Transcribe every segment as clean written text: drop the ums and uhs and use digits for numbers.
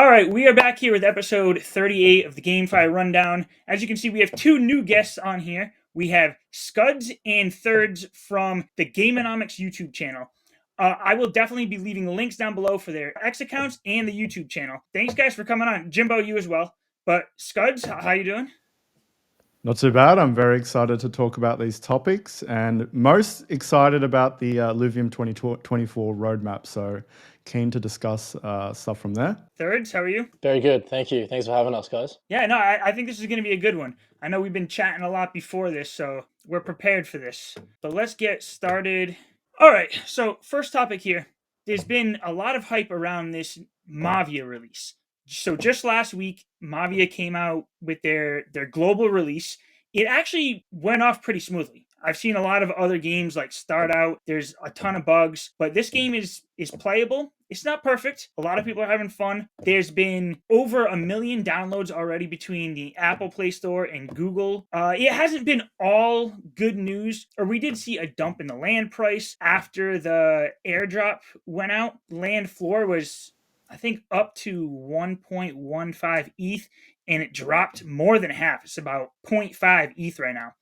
All right, we are back here with episode 38 of the GameFi Rundown. As you can see, we have two new guests on here. We have Skuz and Thirdz from the Gamenomics YouTube channel. I will definitely be leaving links down below for their X accounts and the YouTube channel. Thanks, guys, for coming on. Jimbo, you as well. But Skuz, how you doing? Not too bad. I'm very excited to talk about these topics and most excited about the Illuvium 2024 roadmap. So keen to discuss stuff from there. Thirdz, how are you? Very good. Thank you. Thanks for having us, guys. Yeah, no, I think this is going to be a good one. I know we've been chatting a lot before this, so we're prepared for this. But let's get started. All right, so first topic here. There's been a lot of hype around this Mavia release. So just last week, Mavia came out with their global release. It actually went off pretty smoothly. I've seen a lot of other games like start out. There's a ton of bugs, but this game is playable. It's not perfect. A lot of people are having fun. There's been over 1 million downloads already between the Apple Play Store and Google. It hasn't been all good news, or we did see a dump in the land price after the airdrop went out. Land floor was, I think, up to 1.15 ETH, and it dropped more than half. It's about 0.5 ETH right now.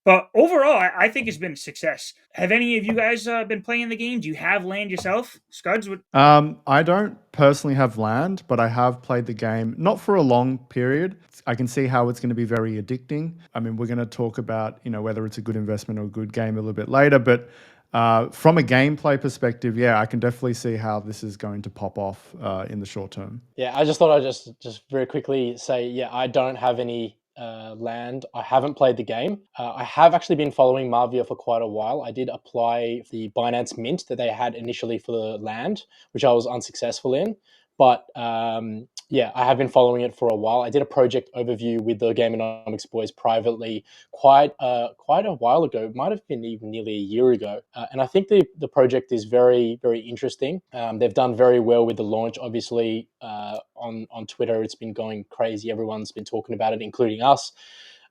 But overall, I think it's been a success. Have any of you guys been playing the game? Do you have land yourself? Scuds? I don't personally have land, but I have played the game, not for a long period. I can see how it's going to be very addicting. I mean, we're going to talk about, whether it's a good investment or a good game a little bit later, but from a gameplay perspective, yeah, I can definitely see how this is going to pop off in the short term. Yeah, I just thought I'd just very quickly say, yeah, I don't have any land. I haven't played the game. I have actually been following Mavia for quite a while. I did apply the Binance Mint that they had initially for the land, which I was unsuccessful in. But yeah, I have been following it for a while. I did a project overview with the Gamenomics boys privately quite a while ago. It might have been even nearly a year ago. And I think the project is very, very interesting. They've done very well with the launch. Obviously, on Twitter, it's been going crazy. Everyone's been talking about it, including us.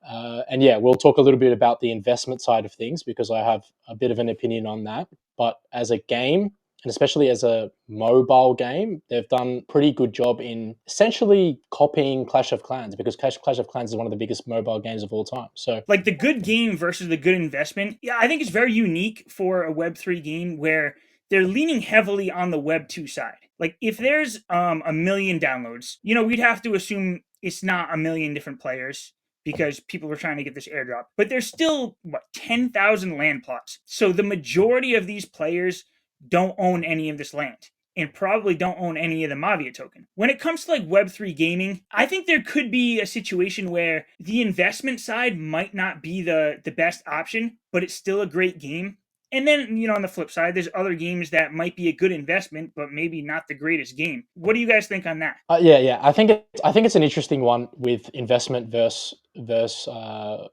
And yeah, we'll talk a little bit about the investment side of things because I have a bit of an opinion on that. But as a game, and especially as a mobile game, they've done a pretty good job in essentially copying Clash of Clans because Clash of Clans is one of the biggest mobile games of all time. So, like the good game versus the good investment, yeah, I think it's very unique for a Web3 game where they're leaning heavily on the Web 2 side. Like if there's 1 million downloads, we'd have to assume it's not 1 million different players because people are trying to get this airdrop. But there's still, 10,000 land plots. So the majority of these players don't own any of this land and probably don't own any of the Mavia token. When it comes to like Web3 gaming, I think there could be a situation where the investment side might not be the best option, but it's still a great game. And then, on the flip side, there's other games that might be a good investment, but maybe not the greatest game. What do you guys think on that? Yeah. I think it's an interesting one with investment versus I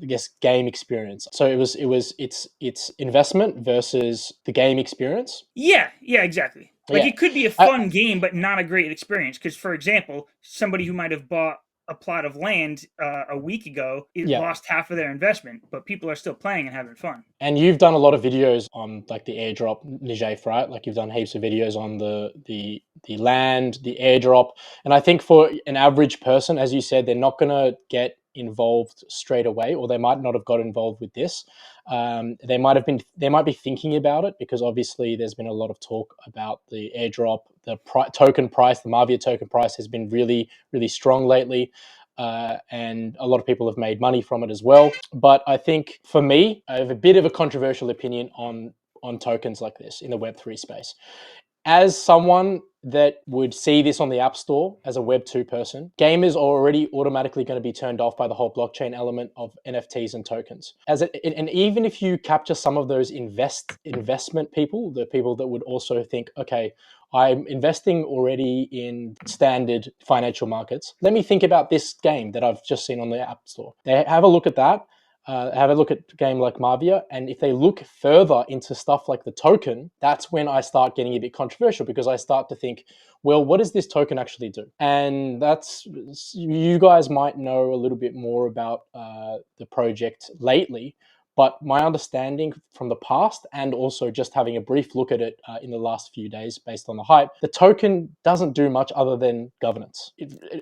guess game experience. So it's investment versus the game experience. Yeah, exactly. Like it could be a fun game, but not a great experience. Because, for example, somebody who might have bought a plot of land a week ago, lost half of their investment, but people are still playing and having fun. And you've done a lot of videos on like the airdrop, Nijay, right? Like you've done heaps of videos on the land, the airdrop. And I think for an average person, as you said, they're not going to get involved straight away, or they might not have got involved with this. They might be thinking about it because obviously there's been a lot of talk about the airdrop, the token price, the Mavia token price has been really, really strong lately. And a lot of people have made money from it as well. But I think for me, I have a bit of a controversial opinion on tokens like this in the Web3 space. As someone that would see this on the App Store as a Web 2 person, gamers are already automatically going to be turned off by the whole blockchain element of NFTs and tokens. And even if you capture some of those investment people, the people that would also think, okay, I'm investing already in standard financial markets. Let me think about this game that I've just seen on the App Store. They have a look at that. Have a look at a game like Mavia, and if they look further into stuff like the token, that's when I start getting a bit controversial because I start to think, well, what does this token actually do? And that's, you guys might know a little bit more about the project lately, But my understanding from the past, and also just having a brief look at it in the last few days based on the hype, the token doesn't do much other than governance.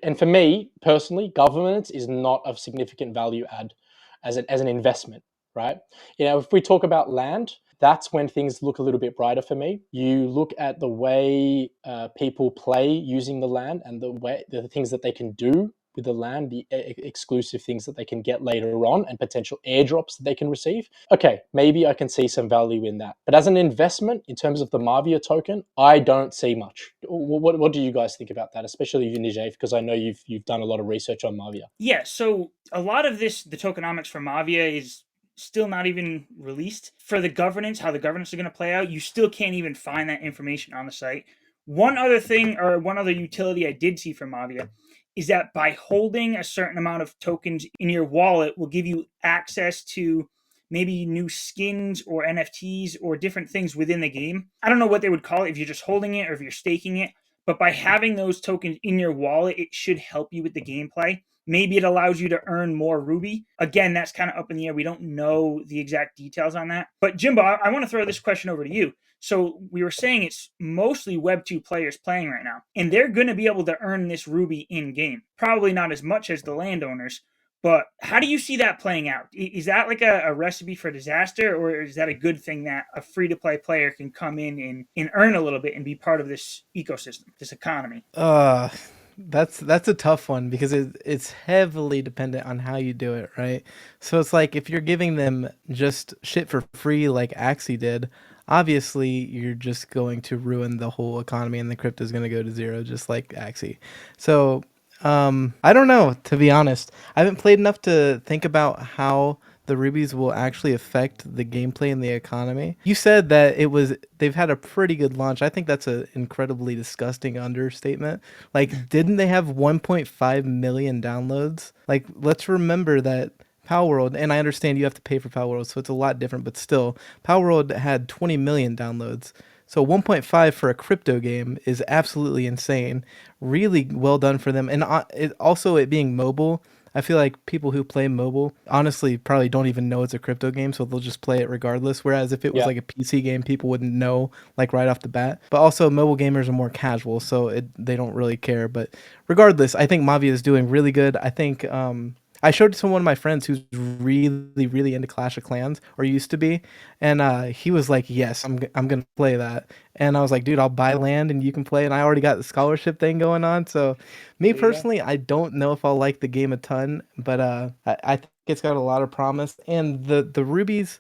And for me personally, governance is not of significant value add as an investment, right? If we talk about land, that's when things look a little bit brighter for me. You look at the way people play using the land and the things that they can do with the land, the exclusive things that they can get later on, and potential airdrops that they can receive. Okay, maybe I can see some value in that. But as an investment, in terms of the Mavia token, I don't see much. What do you guys think about that, especially you, Nijay, because I know you've done a lot of research on Mavia. Yeah, so a lot of this, the tokenomics for Mavia is still not even released. For the governance, how the governance is going to play out, you still can't even find that information on the site. One other thing, or one other utility I did see from Mavia, is that by holding a certain amount of tokens in your wallet will give you access to maybe new skins or NFTs or different things within the game. I don't know what they would call it if you're just holding it or if you're staking it, but by having those tokens in your wallet, it should help you with the gameplay. Maybe it allows you to earn more Ruby. Again, that's kind of up in the air. We don't know the exact details on that. But Jimbo, I want to throw this question over to you. So we were saying it's mostly Web 2 players playing right now, and they're going to be able to earn this Ruby in game. Probably not as much as the landowners, but how do you see that playing out? Is that like a recipe for disaster, or is that a good thing that a free-to-play player can come in and earn a little bit and be part of this ecosystem, this economy? That's a tough one because it's heavily dependent on how you do it, right? So it's like if you're giving them just shit for free like Axie did, obviously you're just going to ruin the whole economy and the crypto is going to go to zero just like Axie. So I don't know, to be honest. I haven't played enough to think about how the rubies will actually affect the gameplay and the economy. You said that they've had a pretty good launch. I think that's an incredibly disgusting understatement. Like, didn't they have 1.5 million downloads? Like, let's remember that Palworld, and I understand you have to pay for Palworld, so it's a lot different, but still, Palworld had 20 million downloads. So 1.5 for a crypto game is absolutely insane. Really well done for them. And it being mobile, I feel like people who play mobile honestly probably don't even know it's a crypto game, so they'll just play it regardless. Whereas if it was like a PC game, people wouldn't know like right off the bat. But also mobile gamers are more casual, so they don't really care. But regardless, I think Mavia is doing really good. I think I showed it to one of my friends who's really, really into Clash of Clans, or used to be, and he was like, "Yes, I'm gonna play that." And I was like, "Dude, I'll buy land and you can play." And I already got the scholarship thing going on. So, me personally, I don't know if I'll like the game a ton, but I think it's got a lot of promise. And the rubies,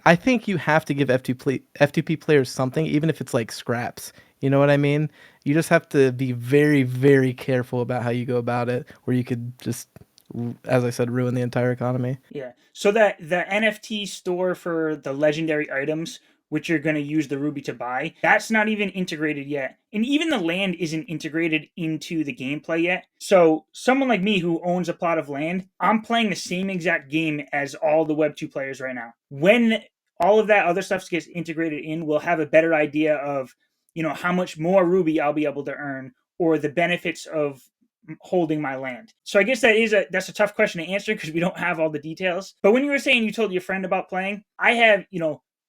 I think you have to give F2P players something, even if it's like scraps. You know what I mean? You just have to be very, very careful about how you go about it, or you could just, as I said, ruin the entire economy. Yeah. So that the NFT store for the legendary items, which you're going to use the Ruby to buy, that's not even integrated yet. And even the land isn't integrated into the gameplay yet. So someone like me who owns a plot of land, I'm playing the same exact game as all the Web 2 players right now. When all of that other stuff gets integrated in, we'll have a better idea of, how much more Ruby I'll be able to earn, or the benefits of holding my land. So I guess that's a tough question to answer because we don't have all the details. But when you were saying you told your friend about playing, I have,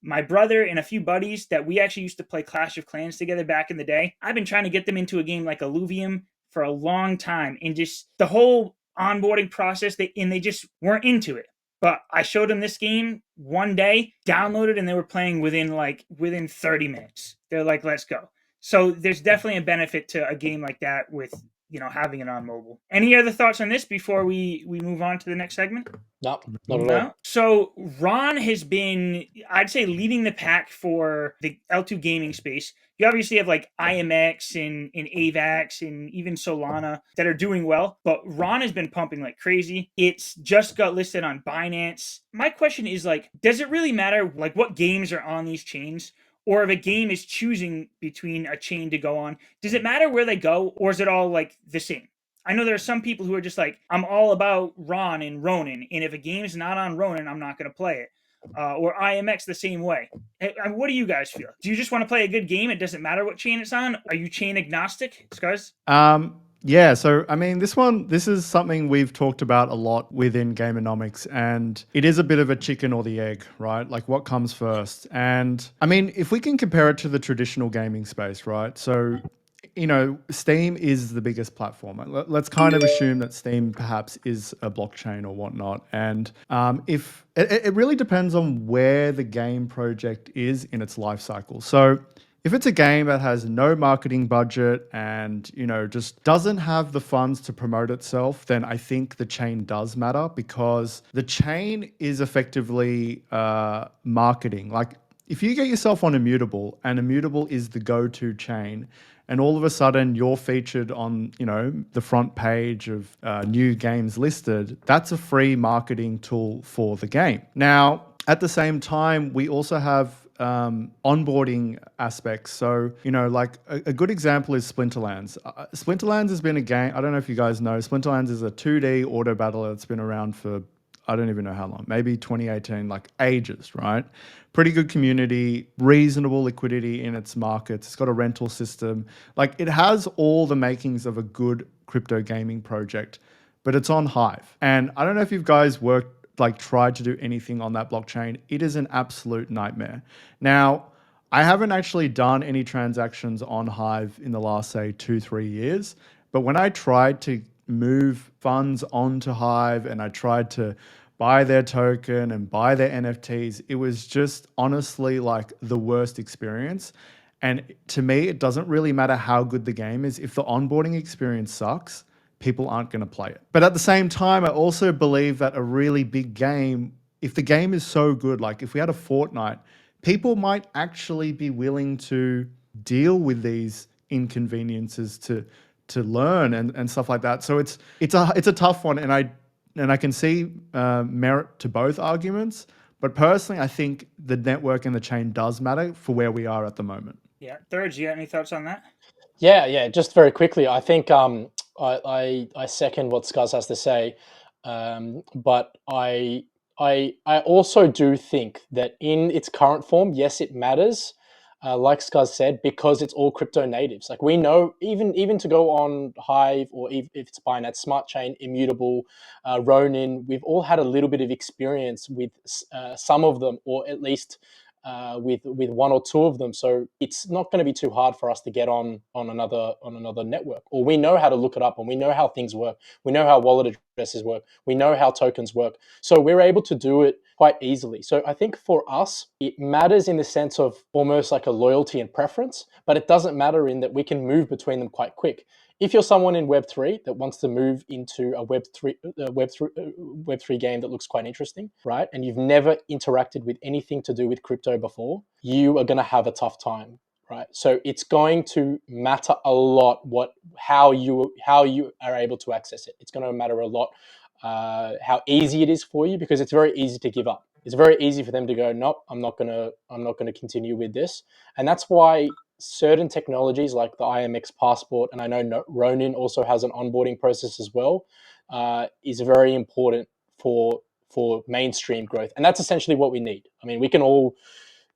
my brother and a few buddies that we actually used to play Clash of Clans together back in the day. I've been trying to get them into a game like Illuvium for a long time, and just the whole onboarding process, they just weren't into it. But I showed them this game one day, downloaded, and they were playing within 30 minutes. They're like, let's go. So there's definitely a benefit to a game like that with having it on mobile. Any other thoughts on this before we move on to the next segment? No, not at all. So Ron has been, I'd say, leading the pack for the L2 gaming space. You obviously have like IMX and AVAX and even Solana that are doing well, but Ron has been pumping like crazy. It's just got listed on Binance. My question is, like, does it really matter like what games are on these chains? Or if a game is choosing between a chain to go on, does it matter where they go, or is it all like the same? I know there are some people who are just like, I'm all about Ron and Ronin, and if a game's not on Ronin, I'm not going to play it. Or IMX the same way. What do you guys feel? Do you just want to play a good game? It doesn't matter what chain it's on? Are you chain agnostic, Skuz? Yeah, so I mean, this is something we've talked about a lot within Gamenomics, and it is a bit of a chicken or the egg, right? Like what comes first? And I mean, if we can compare it to the traditional gaming space, right? So, Steam is the biggest platform. Let's kind of assume that Steam perhaps is a blockchain or whatnot. And if it really depends on where the game project is in its life cycle. So, if it's a game that has no marketing budget and, just doesn't have the funds to promote itself, then I think the chain does matter, because the chain is effectively marketing. Like, if you get yourself on Immutable, and Immutable is the go-to chain, and all of a sudden you're featured on, the front page of new games listed, that's a free marketing tool for the game. Now, at the same time, we also have onboarding aspects. So, like a good example is Splinterlands. Splinterlands has been a game, I don't know if you guys know, Splinterlands is a 2D auto battler that's been around for, I don't even know how long, maybe 2018, like ages, right? Pretty good community, reasonable liquidity in its markets. It's got a rental system. Like, it has all the makings of a good crypto gaming project, but it's on Hive. And I don't know if you guys tried to do anything on that blockchain. It is an absolute nightmare. Now, I haven't actually done any transactions on Hive in the last, say, 2-3 years. But when I tried to move funds onto Hive and I tried to buy their token and buy their NFTs, it was just honestly like the worst experience. And to me, it doesn't really matter how good the game is. If the onboarding experience sucks, people aren't going to play it. But at the same time, I also believe that a really big game, if the game is so good, like if we had a Fortnite, people might actually be willing to deal with these inconveniences to learn and stuff like that. So it's a tough one, and I can see merit to both arguments. But personally, I think the network and the chain does matter for where we are at the moment. Yeah, Thirdz, you got any thoughts on that? Yeah. Just very quickly, I think I second what Skuz has to say, but I also do think that in its current form, yes, it matters. Like Skuz said, because it's all crypto natives. Like, we know, even to go on Hive, or if it's Binance Smart Chain, Immutable, Ronin, we've all had a little bit of experience with some of them, or at least with one or two of them. So it's not going to be too hard for us to get on another network, or we know how to look it up, and we know how things work. We know how wallet addresses work. We know how tokens work. So we're able to do it quite easily. So I think for us, it matters in the sense of almost like a loyalty and preference, but it doesn't matter in that we can move between them quite quick. If you're someone in Web3 that wants to move into a Web3 game that looks quite interesting, right, and you've never interacted with anything to do with crypto before, you are going to have a tough time, right? So it's going to matter a lot how you are able to access it. It's going to matter a lot how easy it is for you, because it's very easy to give up. It's very easy for them to go, nope, I'm not gonna continue with this, and that's why certain technologies like the IMX passport, and I know Ronin also has an onboarding process as well, is very important for mainstream growth, and that's essentially what we need. I mean, we can all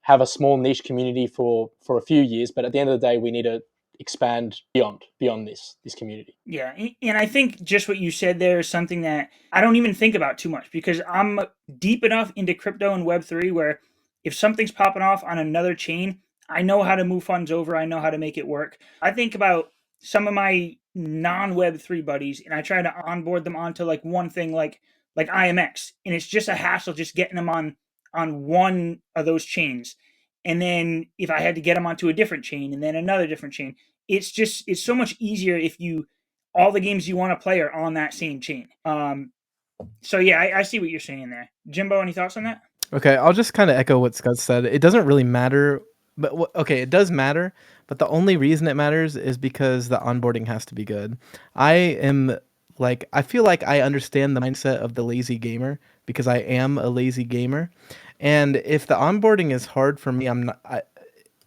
have a small niche community for a few years, but at the end of the day, we need to expand beyond this community. Yeah, and I think just what you said there is something that I don't even think about too much, because I'm deep enough into crypto and Web3 where if something's popping off on another chain, I know how to move funds over, I know how to make it work. I think about some of my non-Web3 buddies, and I try to onboard them onto like one thing like IMX, and it's just a hassle just getting them on one of those chains. And then if I had to get them onto a different chain and then another different chain, it's so much easier if you all the games you want to play are on that same chain. So yeah, I see what you're saying there. Jimbo, any thoughts on that? Okay, I'll just kind of echo what Scott said. It doesn't really matter, but okay, it does matter, but the only reason it matters is because the onboarding has to be good. I feel like I understand the mindset of the lazy gamer because I am a lazy gamer. And if the onboarding is hard for me,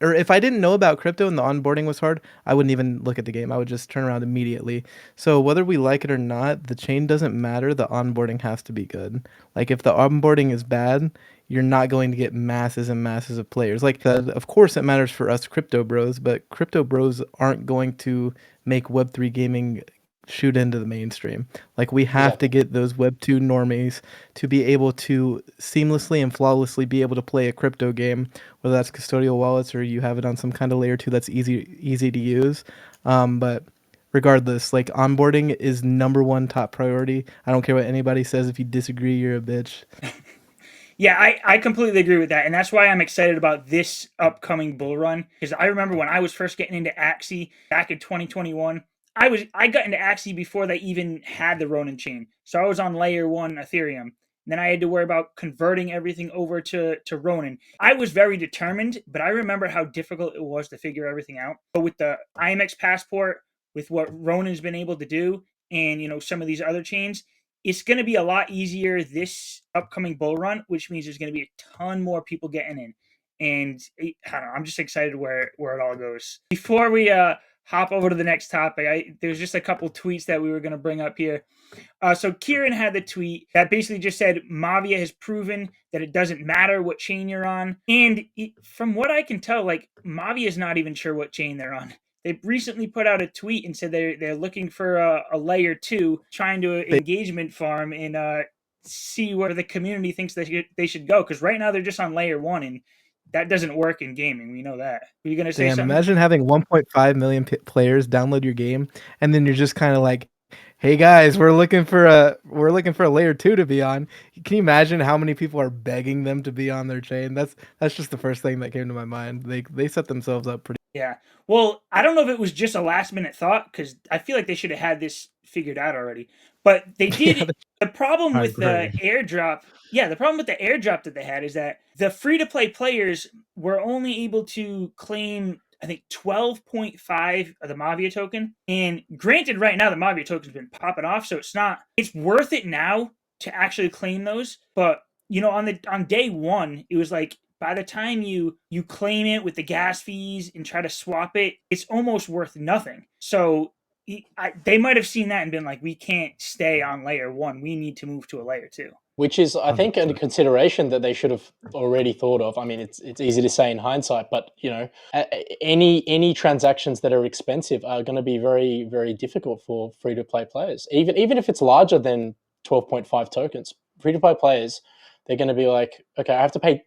or if I didn't know about crypto and the onboarding was hard, I wouldn't even look at the game. I would just turn around immediately. So whether we like it or not, the chain doesn't matter. The onboarding has to be good. Like, if the onboarding is bad, you're not going to get masses and masses of players. Like, of course it matters for us crypto bros, but crypto bros aren't going to make Web3 gaming shoot into the mainstream. Like we have to get those Web 2 normies to be able to seamlessly and flawlessly be able to play a crypto game, whether that's custodial wallets or you have it on some kind of layer 2 that's easy to use. But regardless, like onboarding is #1 top priority. I don't care what anybody says. If you disagree, you're a bitch. Yeah, I completely agree with that. And that's why I'm excited about this upcoming bull run. Because I remember when I was first getting into Axie back in 2021, I got into Axie before they even had the Ronin chain. So I was on layer 1 Ethereum. And then I had to worry about converting everything over to Ronin. I was very determined, but I remember how difficult it was to figure everything out. But with the IMX passport, with what Ronin's been able to do, and some of these other chains, it's going to be a lot easier this upcoming bull run, which means there's going to be a ton more people getting in. And I don't know, I'm just excited where it all goes. Before we hop over to the next topic, there's just a couple tweets that we were going to bring up here. So Kieran had the tweet that basically just said Mavia has proven that it doesn't matter what chain you're on. And from what I can tell, like Mavia is not even sure what chain they're on. They recently put out a tweet and said they're looking for a layer 2, trying to engagement farm and see where the community thinks they should go. Because right now they're just on layer 1, and that doesn't work in gaming. We know that. Are you gonna say something? Imagine having 1.5 million players download your game, and then you're just kind of like, "Hey guys, we're looking for a layer 2 to be on." Can you imagine how many people are begging them to be on their chain? That's just the first thing that came to my mind. They set themselves up pretty. Yeah. Well, I don't know if it was just a last minute thought, because I feel like they should have had this figured out already. But they did. Yeah, the problem I with the agree. airdrop, the problem with the airdrop that they had is that the free to play players were only able to claim, I think, 12.5 of the Mavia token. And granted, right now the Mavia token's been popping off, so it's worth it now to actually claim those. But on day 1, it was like, by the time you claim it with the gas fees and try to swap it, it's almost worth nothing. So they might have seen that and been like, we can't stay on layer 1. We need to move to a layer 2. Which is, I think, a 100%. consideration that they should have already thought of. I mean, it's easy to say in hindsight, but any transactions that are expensive are going to be very, very difficult for free to play players. Even if it's larger than 12.5 tokens, free to play players, they're going to be like, okay, I have to pay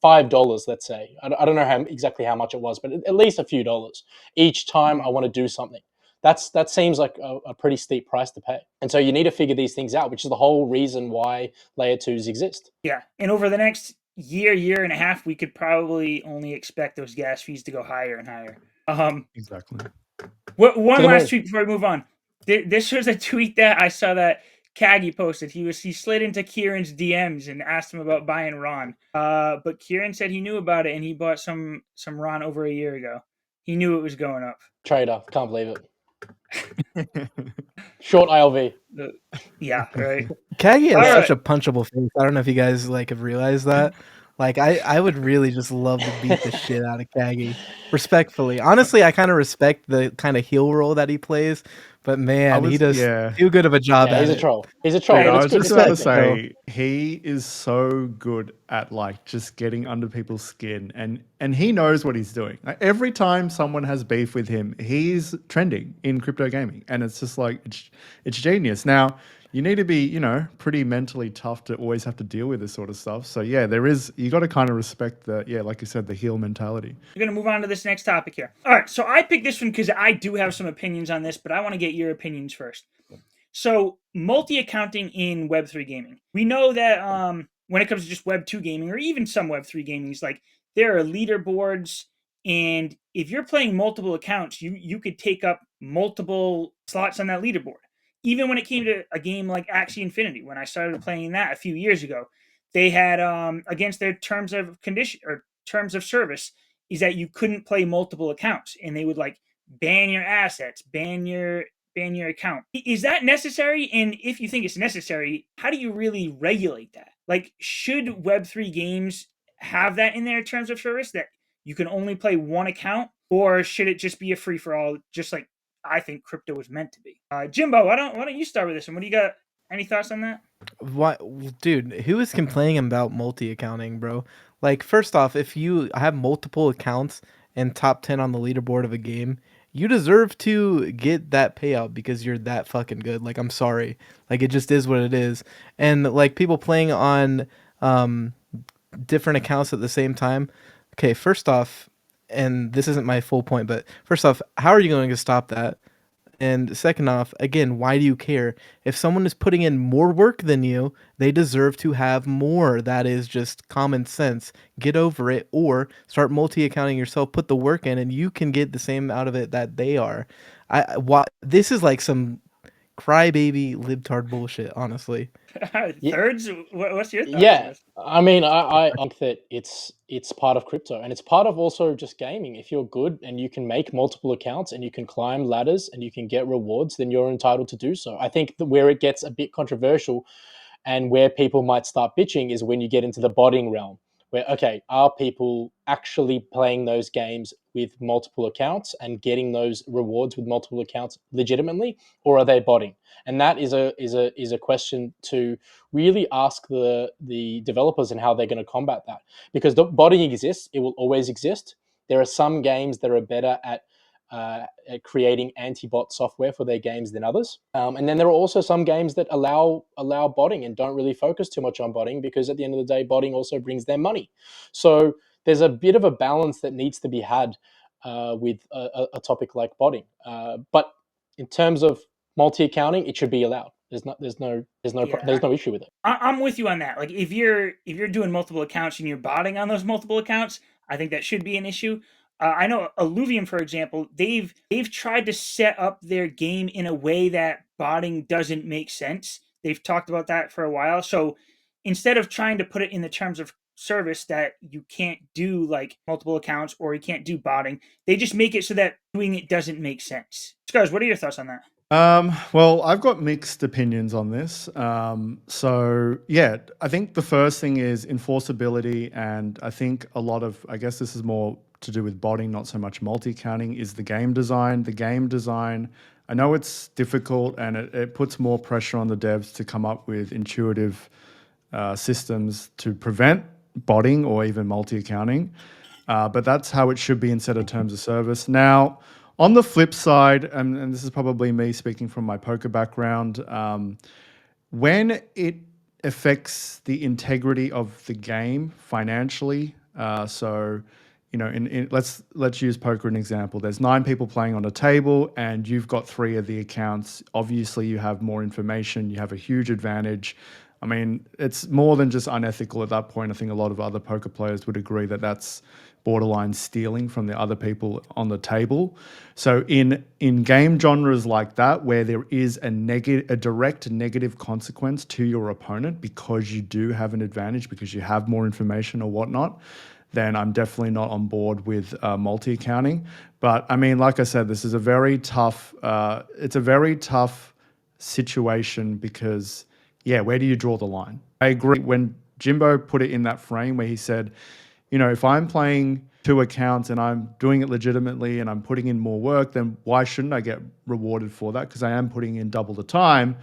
$5, let's say. I don't know exactly how much it was, but at least a few dollars each time I want to do something. That seems like a pretty steep price to pay. And so you need to figure these things out, which is the whole reason why layer 2s exist. Yeah. And over the next year and a half, we could probably only expect those gas fees to go higher and higher. Exactly. One last tweet before we move on. This was a tweet that I saw that Kagi posted. He slid into Kieran's DMs and asked him about buying Ron. But Kieran said he knew about it and he bought some Ron over a year ago. He knew it was going up. Trader, can't believe it. Short ILV. Yeah, right. Kagi has such a punchable face. I don't know if you guys have realized that. Like I would really just love to beat the shit out of Kagi. Respectfully. Honestly, I kind of respect the kind of heel role that he plays, but man, he does too good of a job at it. He's a troll. He's a troll. Dude, but I it's was good. just It's about to good. say he is so good at like just getting under people's skin, and he knows what he's doing. Like, every time someone has beef with him, he's trending in crypto gaming, and it's just like it's genius. Now you need to be pretty mentally tough to always have to deal with this sort of stuff. So yeah, you got to kind of respect the like you said, the heel mentality. We're going to move on to this next topic here. All right, so I picked this one because I do have some opinions on this, but I want to get your opinions first. So multi-accounting in Web3 gaming. We know that when it comes to just Web2 gaming or even some Web3 gaming, it's like there are leaderboards, and if you're playing multiple accounts, you could take up multiple slots on that leaderboard. Even when it came to a game like Axie Infinity, when I started playing that a few years ago, they had against their terms of condition or terms of service is that you couldn't play multiple accounts, and they would like ban your assets, ban your account. Is that necessary? And if you think it's necessary, how do you really regulate that? Like, should Web3 games have that in their terms of service that you can only play one account, or should it just be a free for all, just like I think crypto was meant to be? Jimbo, why don't you start with this one? What do you got? Any thoughts on that? What, dude? Who is complaining about multi-accounting, bro? Like, first off, if you have multiple accounts and top 10 on the leaderboard of a game, you deserve to get that payout because you're that fucking good. Like, I'm sorry. Like, it just is what it is. And like people playing on different accounts at the same time. Okay, first off, and this isn't my full point, but first off, how are you going to stop that? And second off, again, why do you care? If someone is putting in more work than you, they deserve to have more. That is just common sense. Get over it or start multi-accounting yourself, put the work in, and you can get the same out of it that they are. This is like some crybaby libtard bullshit, honestly. Thirds, what's your thoughts on Yeah, this? I mean, I think that it's part of crypto, and it's part of also just gaming. If you're good and you can make multiple accounts and you can climb ladders and you can get rewards, then you're entitled to do so. I think that where it gets a bit controversial and where people might start bitching is when you get into the botting realm, where, okay, are people actually playing those games with multiple accounts and getting those rewards with multiple accounts legitimately, or are they botting? And that is a question to really ask the developers and how they're going to combat that. Because the botting exists, it will always exist. There are some games that are better at creating anti-bot software for their games than others. And then there are also some games that allow botting and don't really focus too much on botting, because at the end of the day, botting also brings them money. So there's a bit of a balance that needs to be had with a topic like botting. But in terms of multi-accounting, it should be allowed. There's no issue with it. I'm with you on that. Like if you're doing multiple accounts and you're botting on those multiple accounts, I think that should be an issue. I know Illuvium, for example, they've tried to set up their game in a way that botting doesn't make sense. They've talked about that for a while. So instead of trying to put it in the terms of service that you can't do like multiple accounts or you can't do botting, they just make it so that doing it doesn't make sense. Scuzz, what are your thoughts on that? Well, I've got mixed opinions on this. So yeah, I think the first thing is enforceability, and I think a lot of, I guess this is more to do with botting, not so much multi-counting, is the game design. The game design, I know it's difficult and it puts more pressure on the devs to come up with intuitive systems to prevent botting or even multi-accounting. But that's how it should be instead of terms of service. Now, on the flip side, and this is probably me speaking from my poker background, when it affects the integrity of the game financially, so you know, let's use poker an example. There's 9 people playing on a table, and you've got 3 of the accounts. Obviously, you have more information. You have a huge advantage. I mean, it's more than just unethical at that point. I think a lot of other poker players would agree that that's borderline stealing from the other people on the table. So in game genres like that, where there is a direct negative consequence to your opponent because you do have an advantage, because you have more information or whatnot, then I'm definitely not on board with multi-accounting. But I mean, like I said, this is a very tough. It's a very tough situation because, yeah, where do you draw the line? I agree when Jimbo put it in that frame where he said, you know, if I'm playing 2 accounts and I'm doing it legitimately and I'm putting in more work, then why shouldn't I get rewarded for that? Because I am putting in double the time.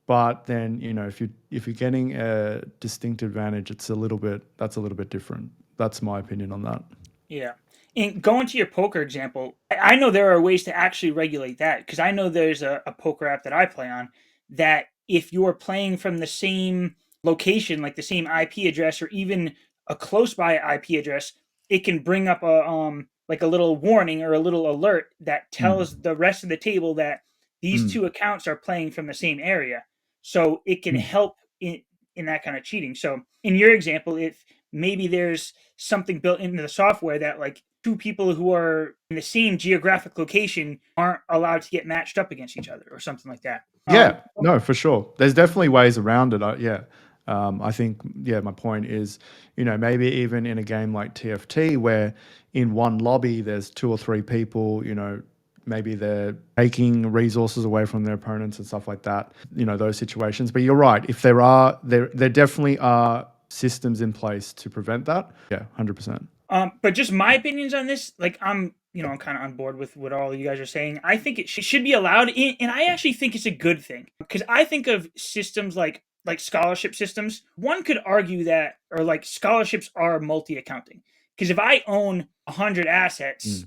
But then, you know, if you're getting a distinct advantage, that's a little bit different. That's my opinion on that. Yeah. And going to your poker example, I know there are ways to actually regulate that because I know there's a poker app that I play on that if you're playing from the same location, like the same IP address or even a close by IP address, it can bring up a like a little warning or a little alert that tells the rest of the table that these 2 accounts are playing from the same area. So it can help in that kind of cheating. So in your example, if maybe there's something built into the software that like 2 people who are in the same geographic location aren't allowed to get matched up against each other or something like that. Yeah, no, for sure. There's definitely ways around it. I think, yeah, my point is, you know, maybe even in a game like TFT where in one lobby there's 2 or 3 people, you know, maybe they're taking resources away from their opponents and stuff like that, you know, those situations. But you're right. If there definitely are systems in place to prevent that. Yeah, 100%. But just my opinions on this, like I'm kind of on board with what all you guys are saying. I think it should be allowed, and I actually think it's a good thing because I think of systems like scholarship systems. One could argue that, or like scholarships are multi-accounting because if I own 100 assets,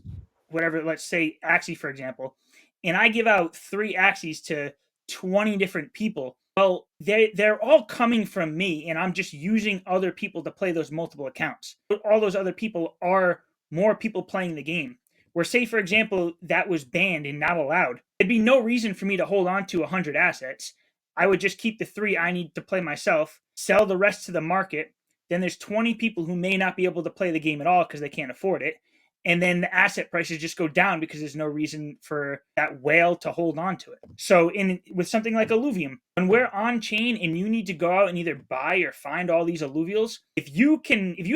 whatever, let's say Axie, for example, and I give out 3 Axies to 20 different people, well, they're all coming from me, and I'm just using other people to play those multiple accounts. All those other people are more people playing the game. Where, say, for example, that was banned and not allowed, there'd be no reason for me to hold on to 100 assets. I would just keep the 3 I need to play myself, sell the rest to the market. Then there's 20 people who may not be able to play the game at all because they can't afford it. And then the asset prices just go down because there's no reason for that whale to hold on to it. So with something like Illuvium, when we're on chain and you need to go out and either buy or find all these alluvials, if you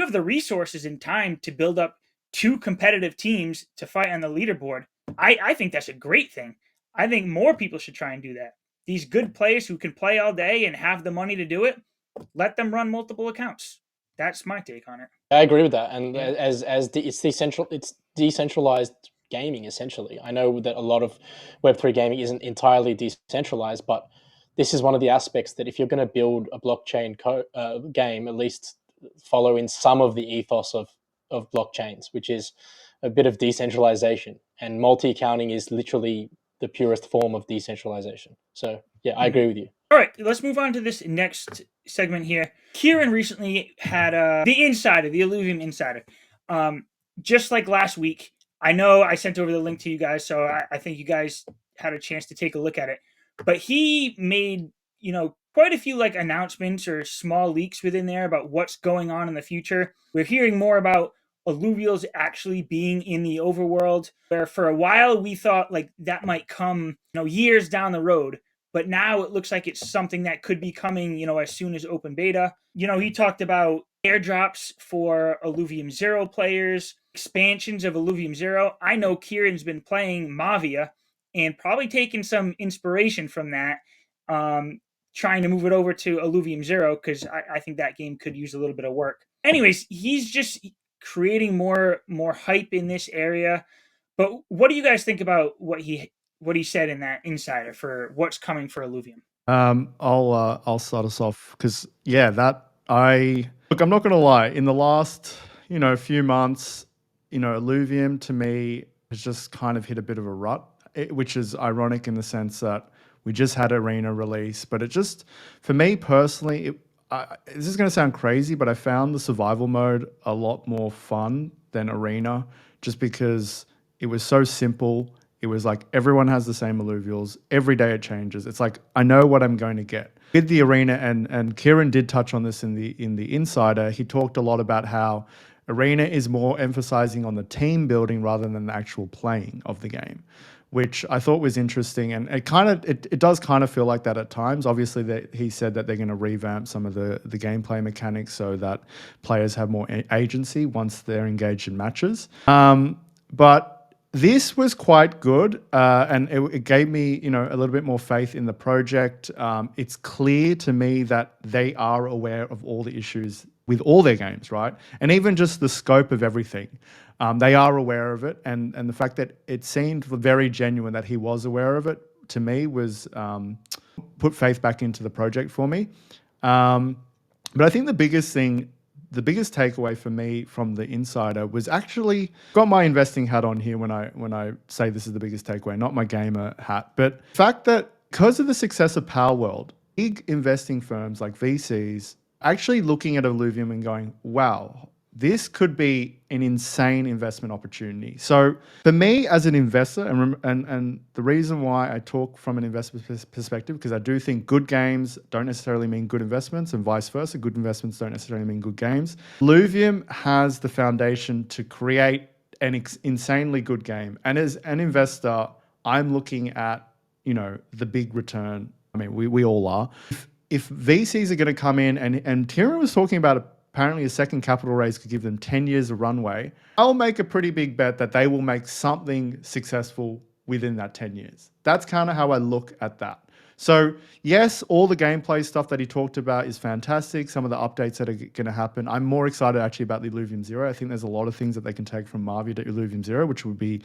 have the resources and time to build up 2 competitive teams to fight on the leaderboard, I think that's a great thing. I think more people should try and do that. These good players who can play all day and have the money to do it, let them run multiple accounts. That's my take on it. I agree with that, and Yeah. it's decentralized gaming essentially. I know that a lot of Web3 gaming isn't entirely decentralized, but this is one of the aspects that if you're going to build a blockchain game, at least follow in some of the ethos of blockchains, which is a bit of decentralization. And multi-accounting is literally the purest form of decentralization. So yeah, I agree with you. All right, let's move on to this next segment here. Kieran recently had the Insider, the Illuvium Insider. Just like last week, I know I sent over the link to you guys, so I think you guys had a chance to take a look at it. But he made, quite a few like announcements or small leaks within there about what's going on in the future. We're hearing more about alluvials actually being in the overworld, where for a while we thought like that might come, years down the road. But now it looks like it's something that could be coming, as soon as open beta. He talked about airdrops for Illuvium Zero players, expansions of Illuvium Zero. I know Kieran's been playing Mavia and probably taken some inspiration from that, trying to move it over to Illuvium Zero because I think that game could use a little bit of work. Anyways, he's just creating more hype in this area. But what do you guys think about what he said in that Insider for what's coming for Illuvium? I'll start us off because I'm not gonna lie. In the last few months, Illuvium to me has just kind of hit a bit of a rut, which is ironic in the sense that we just had Arena release, but it just, for me personally, this is going to sound crazy, but I found the survival mode a lot more fun than Arena, just because it was so simple. It was like everyone has the same alluvials. Every day it changes. It's like I know what I'm going to get. With the Arena, and Kieran did touch on this in the Insider, he talked a lot about how Arena is more emphasizing on the team building rather than the actual playing of the game, which I thought was interesting. And it does kind of feel like that at times. Obviously, he said that they're going to revamp some of the gameplay mechanics so that players have more agency once they're engaged in matches. But this was quite good, and it gave me, a little bit more faith in the project. It's clear to me that they are aware of all the issues with all their games, right? And even just the scope of everything. They are aware of it, and the fact that it seemed very genuine that he was aware of it, to me, was put faith back into the project for me. But I think the biggest takeaway for me from the Insider was actually, got my investing hat on here when I say this is the biggest takeaway, not my gamer hat, but the fact that because of the success of Power World, big investing firms like VCs actually looking at Illuvium and going, wow, this could be an insane investment opportunity. So for me as an investor, and the reason why I talk from an investment perspective, because I do think good games don't necessarily mean good investments, and vice versa. Good investments don't necessarily mean good games. Illuvium has the foundation to create an insanely good game. And as an investor, I'm looking at, the big return. I mean, we all are. If VCs are going to come in, and Kieran was talking about apparently a second capital raise could give them 10 years of runway, I'll make a pretty big bet that they will make something successful within that 10 years. That's kind of how I look at that. So yes, all the gameplay stuff that he talked about is fantastic. Some of the updates that are going to happen. I'm more excited actually about the Illuvium Zero. I think there's a lot of things that they can take from Mavia to Illuvium Zero, which would be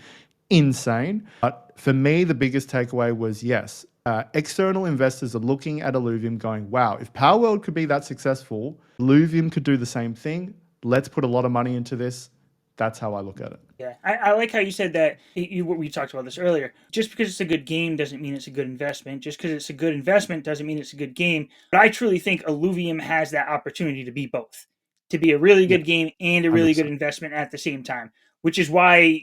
insane. But for me, the biggest takeaway was, yes, external investors are looking at Illuvium going, wow, if Power World could be that successful, Illuvium could do the same thing. Let's put a lot of money into this. That's how I look at it. Yeah, I like how you said that. We talked about this earlier. Just because it's a good game doesn't mean it's a good investment. Just because it's a good investment doesn't mean it's a good game. But I truly think Illuvium has that opportunity to be both, to be a really Yeah, good game and a really good 100%. investment at the same time. Which is why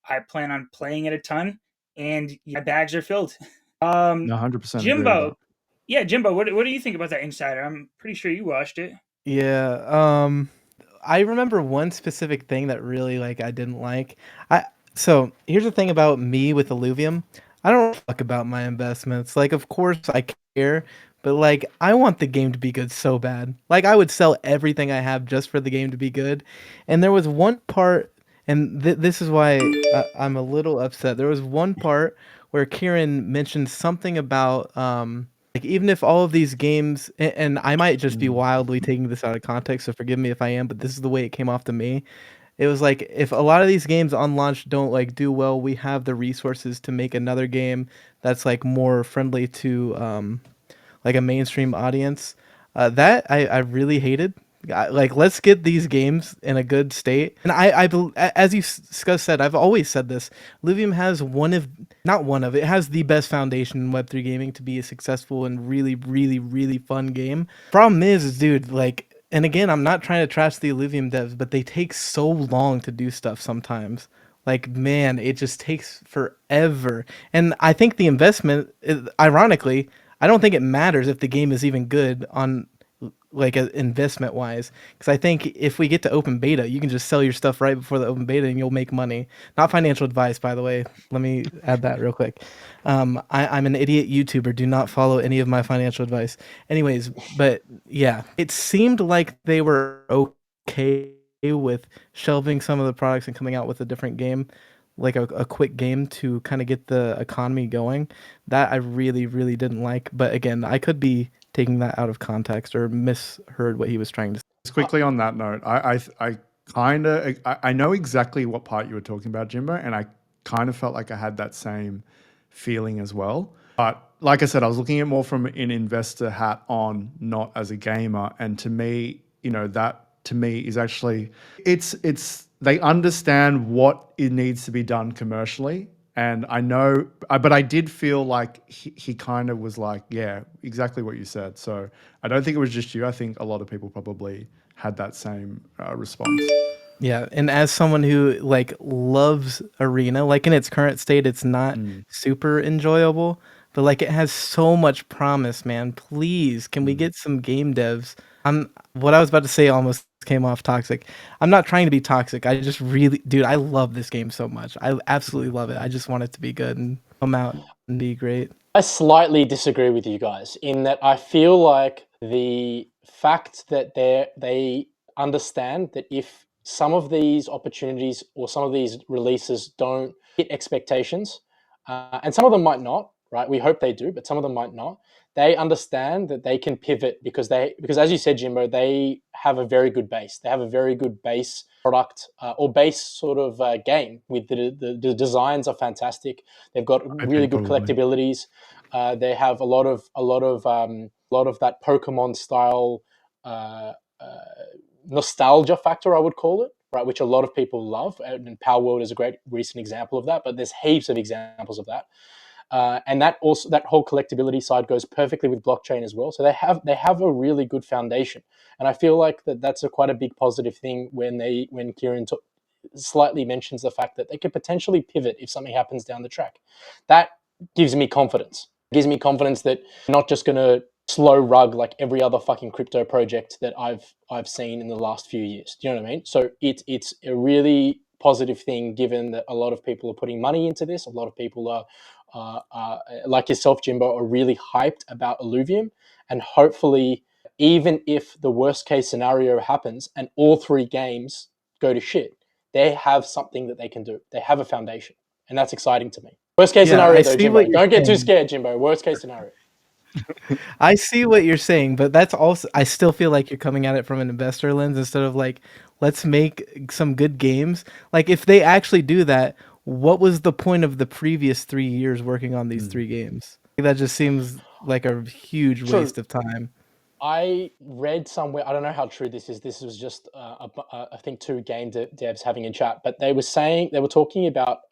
I plan on playing it a ton, and my bags are filled. No, 100% agree with that. Jimbo, yeah, Jimbo, what do you think about that Insider? I'm pretty sure you watched it. Yeah. I remember one specific thing that really like I didn't like. So here's the thing about me with Illuvium. I don't fuck about my investments. Like, of course I care, but like I want the game to be good so bad. Like I would sell everything I have just for the game to be good. And there was one part, and this is why I'm a little upset. There was one part where Kieran mentioned something about like even if all of these games, and I might just be wildly taking this out of context, so forgive me if I am, but this is the way it came off to me. It was like if a lot of these games on launch don't like do well, we have the resources to make another game that's like more friendly to like a mainstream audience. That I really hated. Like, let's get these games in a good state. And as you said, I've always said this. Illuvium has it has the best foundation in Web3 gaming to be a successful and really, really, really fun game. Problem is, dude, like, and again, I'm not trying to trash the Illuvium devs, but they take so long to do stuff sometimes. Like, man, it just takes forever. And I think the investment, ironically, I don't think it matters if the game is even good on like investment wise, because I think if we get to open beta, you can just sell your stuff right before the open beta and you'll make money. Not financial advice, by the way. Let me add that real quick. I'm an idiot YouTuber. Do not follow any of my financial advice. Anyways, but yeah, it seemed like they were okay with shelving some of the products and coming out with a different game, like a quick game to kind of get the economy going. That I really, really didn't like. But again, I could be taking that out of context or misheard what he was trying to say. Just quickly on that note, I know exactly what part you were talking about, Jimbo, and I kind of felt like I had that same feeling as well. But like I said, I was looking at more from an investor hat on, not as a gamer. And to me, that to me is actually it's they understand what it needs to be done commercially. And I know, but I did feel like he kind of was like, yeah, exactly what you said. So I don't think it was just you. I think a lot of people probably had that same response. Yeah, and as someone who like loves Arena, like in its current state, it's not super enjoyable, but like it has so much promise, man. Please, can we get some game devs? What I was about to say almost came off toxic. I'm not trying to be toxic. I just really, dude, I love this game so much. I absolutely love it. I just want it to be good and come out and be great. I slightly disagree with you guys in that I feel like the fact that they understand that if some of these opportunities or some of these releases don't hit expectations, and some of them might not, right? We hope they do, but some of them might not. They understand that they can pivot because as you said, Jimbo, they have a very good base. They have a very good base product or base sort of game with the designs are fantastic. They've got really good Totally. collectabilities. They have a lot of that Pokemon style nostalgia factor, I would call it, right? Which a lot of people love, and Power World is a great recent example of that. But there's heaps of examples of that. And that whole collectability side goes perfectly with blockchain as well. So they have a really good foundation, and I feel like that's quite a big positive thing when Kieran slightly mentions the fact that they could potentially pivot if something happens down the track. That gives me confidence. It gives me confidence that they're not just going to slow rug like every other fucking crypto project that I've seen in the last few years. Do you know what I mean? So it's a really positive thing, given that a lot of people are putting money into this. A lot of people are like yourself, Jimbo, are really hyped about Illuvium, and hopefully, even if the worst case scenario happens and all three games go to shit, they have something that they can do. They have a foundation, and that's exciting to me. Worst case Yeah, scenario, I though, see Jimbo. what you're Don't get too saying. scared, Jimbo. Worst case scenario. I see what you're saying, but that's also, I still feel like you're coming at it from an investor lens instead of like, let's make some good games. Like, if they actually do that, what was the point of the previous 3 years working on these three games? That just seems like a huge True. waste of time. I read somewhere, I don't know how true this is. This was just, I think, two game devs having a chat, but they were talking about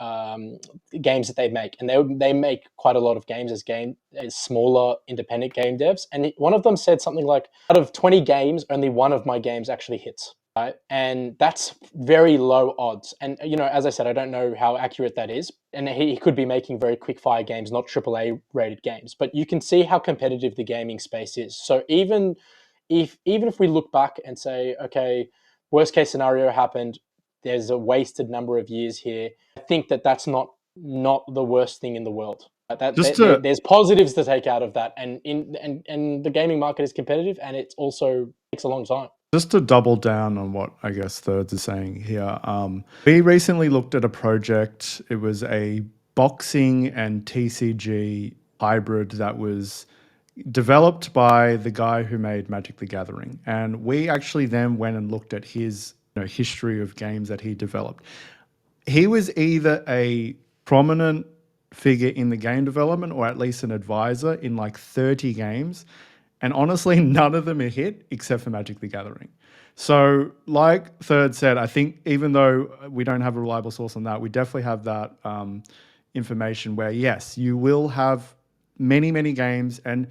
games that they make, and they make quite a lot of games as smaller independent game devs. And one of them said something like, out of 20 games, only one of my games actually hits. Right? And that's very low odds. And, as I said, I don't know how accurate that is. And he could be making very quick fire games, not AAA rated games. But you can see how competitive the gaming space is. So even if we look back and say, okay, worst case scenario happened, there's a wasted number of years here. I think that's not the worst thing in the world. There's positives to take out of that. And the gaming market is competitive, and it also takes a long time. Just to double down on what I guess Thirdz is saying here, we recently looked at a project. It was a boxing and TCG hybrid that was developed by the guy who made Magic the Gathering. And we actually then went and looked at his history of games that he developed. He was either a prominent figure in the game development or at least an advisor in like 30 games. And honestly, none of them are hit except for Magic the Gathering. So like Thirdz said, I think even though we don't have a reliable source on that, we definitely have that information where, yes, you will have many, many games. And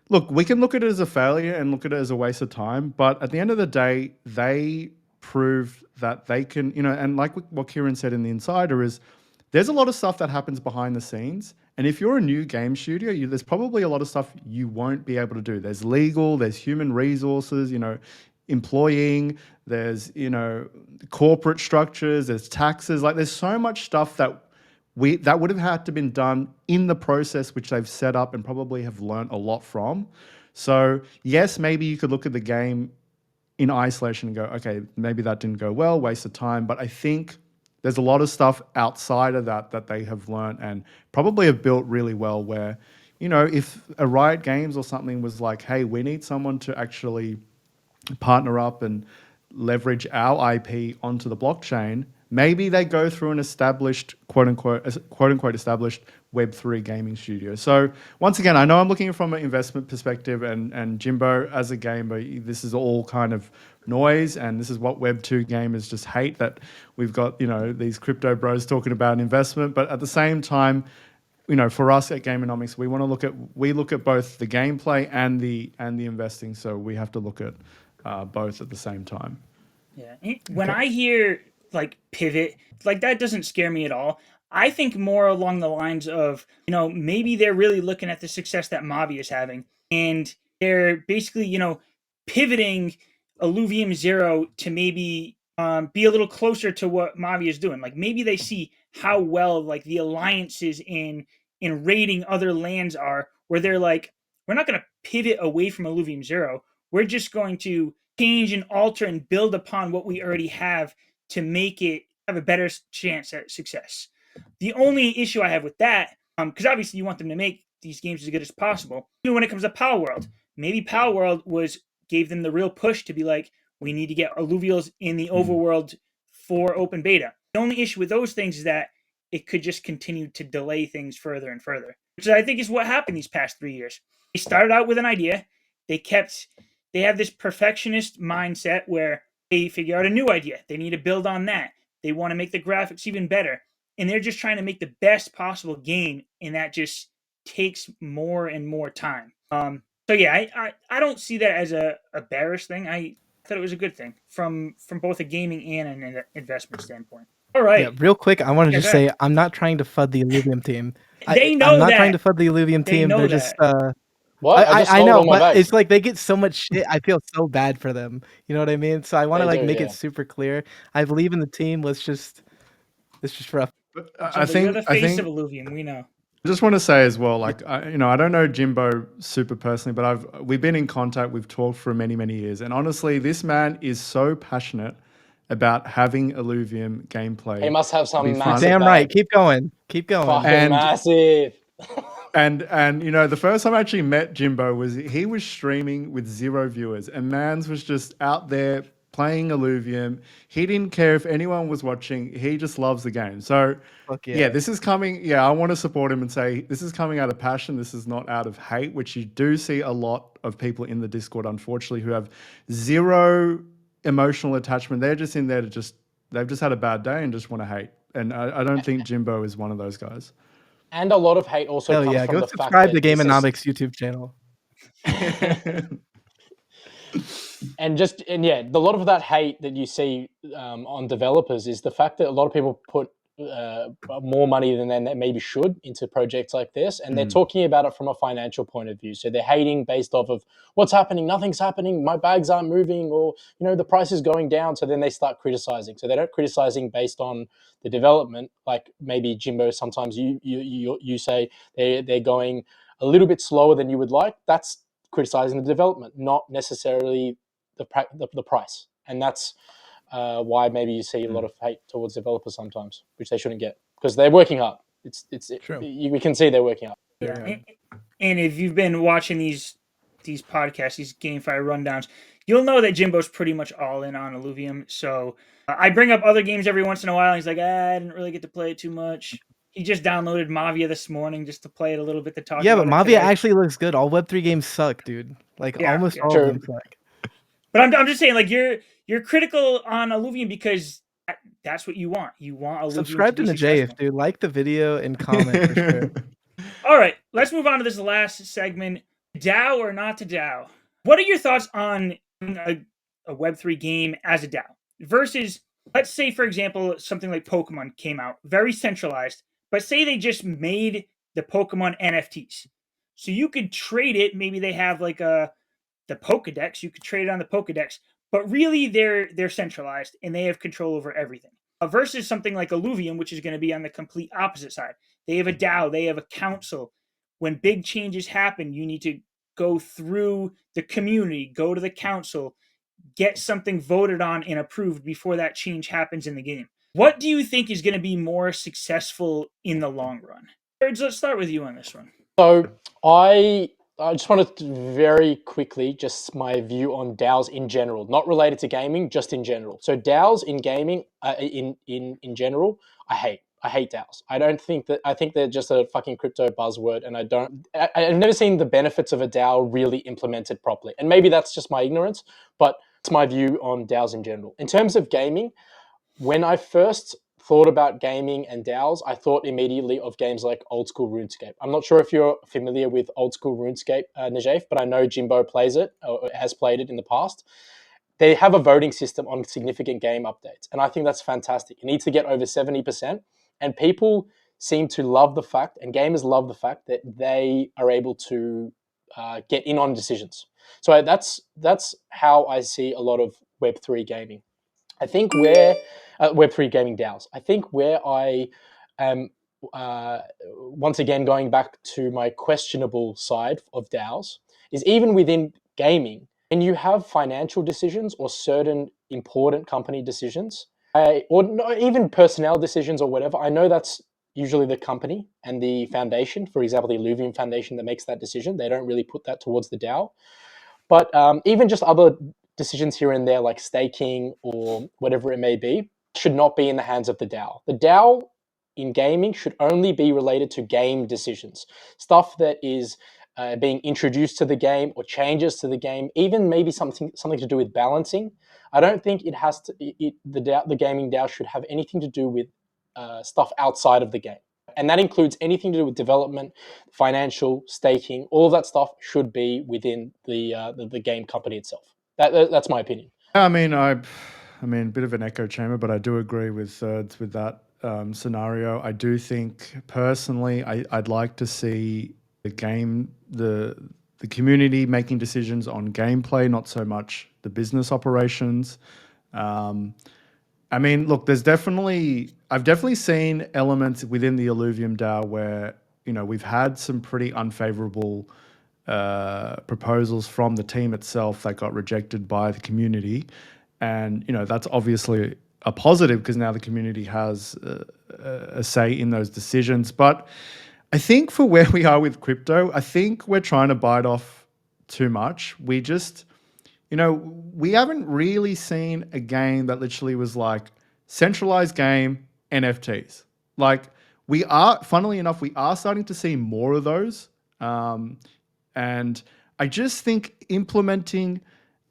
look, we can look at it as a failure and look at it as a waste of time. But at the end of the day, they proved that they can, and like what Kieran said in The Insider is, there's a lot of stuff that happens behind the scenes. And if you're a new game studio, there's probably a lot of stuff you won't be able to do. There's legal, there's human resources, employing, there's, corporate structures, there's taxes. Like there's so much stuff that would have had to been done in the process, which they've set up and probably have learned a lot from. So yes, maybe you could look at the game in isolation and go, okay, maybe that didn't go well, waste of time. But I think there's a lot of stuff outside of that they have learned and probably have built really well where, if a Riot Games or something was like, hey, we need someone to actually partner up and leverage our IP onto the blockchain, maybe they go through an established, quote unquote established Web3 gaming studio. So once again, I know I'm looking from an investment perspective and Jimbo as a gamer, this is all kind of noise, and this is what Web2 gamers just hate, that we've got, these crypto bros talking about investment. But at the same time, for us at Gamenomics, we look at both the gameplay and the investing. So we have to look at both at the same time. Yeah. When I hear like pivot, like that doesn't scare me at all. I think more along the lines of, maybe they're really looking at the success that Mavia is having, and they're basically, pivoting Illuvium Zero to maybe be a little closer to what Mavia is doing. Like maybe they see how well like the alliances in raiding other lands are, where they're like, we're not going to pivot away from Illuvium Zero. We're just going to change and alter and build upon what we already have to make it have a better chance at success. The only issue I have with that, because obviously you want them to make these games as good as possible. Even when it comes to Pal World, maybe Pal World gave them the real push to be like, we need to get alluvials in the overworld for open beta. The only issue with those things is that it could just continue to delay things further and further, which I think is what happened these past 3 years. They started out with an idea. They have this perfectionist mindset where they figure out a new idea. They need to build on that. They want to make the graphics even better. And they're just trying to make the best possible game. And that just takes more and more time. So yeah, I don't see that as a bearish thing. I thought it was a good thing from both a gaming and an investment standpoint. All right. Yeah, real quick, I want to just say I'm not trying to FUD the Illuvium team. They know I'm not that. trying to FUD the Illuvium team. They're just what? I know, but it's like they get so much shit. I feel so bad for them. You know what I mean? So I want to make it super clear. I believe in the team. It's just rough. But I think you're the face of Illuvium. We know. I just want to say as well, like I don't know Jimbo super personally, but we've been in contact. We've talked for many, many years, and honestly, this man is so passionate about having Illuvium gameplay. He must have some massive. Damn right. Keep going. Fucking massive. And the first time I actually met Jimbo he was streaming with 0 viewers, and Mans was just out there playing Illuvium. He didn't care if anyone was watching. He just loves the game. So Fuck yeah, yeah. this is coming. Yeah, I want to support him and say this is coming out of passion. This is not out of hate, which you do see a lot of people in the Discord, unfortunately, who have zero emotional attachment. They're just in there to they've just had a bad day and just want to hate. And I don't think Jimbo is one of those guys. And a lot of hate also Hell comes yeah, from go the fact subscribe to that this is Gamenomics YouTube channel. and yeah, a lot of that hate that you see on developers is the fact that a lot of people put more money than they maybe should into projects like this, and they're talking about it from a financial point of view. So they're hating based off of what's happening, nothing's happening, my bags aren't moving, or the price is going down. So then they start criticizing. So they don't criticizing based on the development, like maybe Jimbo. Sometimes you say they're going a little bit slower than you would like. That's criticizing the development, not necessarily the price, and that's why maybe you see a lot of hate towards developers sometimes, which they shouldn't get because they're working hard. True. We can see they're working hard. Yeah, and if you've been watching these podcasts, these GameFi rundowns, you'll know that Jimbo's pretty much all in on Illuvium. So I bring up other games every once in a while. And he's like, I didn't really get to play it too much. He just downloaded Mavia this morning just to play it a little bit to talk. Yeah, about but it Mavia today. actually looks good. All Web3 games suck, dude. Like Yeah, almost yeah. all True. of them suck. But I'm just saying, like you're critical on Illuvium because that's what you want. You want Illuvium Subscribe to be Najay, successful. dude. Like the video and comment for sure. All right, let's move on to this last segment. DAO or not to DAO? What are your thoughts on a Web3 game as a DAO versus, let's say, for example, something like Pokemon came out, very centralized, but say they just made the Pokemon NFTs. So you could trade it. Maybe they have like the Pokedex. You could trade it on the Pokedex, but really they're centralized and they have control over everything. Versus something like Illuvium, which is going to be on the complete opposite side. They have a DAO, they have a council. When big changes happen, you need to go through the community, go to the council, get something voted on and approved before that change happens in the game. What do you think is going to be more successful in the long run? Thirdz, let's start with you on this one. So I just wanted to very quickly just my view on DAOs in general, not related to gaming, just in general. So DAOs in gaming, in general, I hate DAOs. I think they're just a fucking crypto buzzword, and I've never seen the benefits of a DAO really implemented properly. And maybe that's just my ignorance, but it's my view on DAOs in general. In terms of gaming, when I first thought about gaming and DAOs, I thought immediately of games like old school RuneScape. I'm not sure if you're familiar with old school RuneScape, Najaf, but I know Jimbo plays it or has played it in the past. They have a voting system on significant game updates, and I think that's fantastic. It needs to get over 70%, and people seem to love the fact, and gamers love the fact that they are able to get in on decisions. So that's how I see a lot of Web3 gaming. I think where Web3 gaming DAOs. I think where I am once again going back to my questionable side of DAOs is even within gaming, when you have financial decisions or certain important company decisions, or even personnel decisions or whatever. I know that's usually the company and the foundation. For example, the Illuvium Foundation that makes that decision. They don't really put that towards the DAO. But even just other decisions here and there, like staking or whatever it may be, should not be in the hands of the DAO. The DAO in gaming should only be related to game decisions, stuff that is being introduced to the game or changes to the game, even maybe something to do with balancing. I don't think it has to. The gaming DAO should have anything to do with stuff outside of the game. And that includes anything to do with development, financial, staking. All of that stuff should be within the game company itself. That's my opinion. I mean, a bit of an echo chamber, but I do agree with Thirdz with that scenario. I do think personally, I'd like to see the community making decisions on gameplay, not so much the business operations. I mean, look, I've definitely seen elements within the Illuvium DAO where, we've had some pretty unfavorable proposals from the team itself that got rejected by the community. And, that's obviously a positive because now the community has a say in those decisions. But I think for where we are with crypto, I think we're trying to bite off too much. You know, we haven't really seen a game that literally was like centralized game, NFTs. Like we are, funnily enough, we are starting to see more of those. And I just think implementing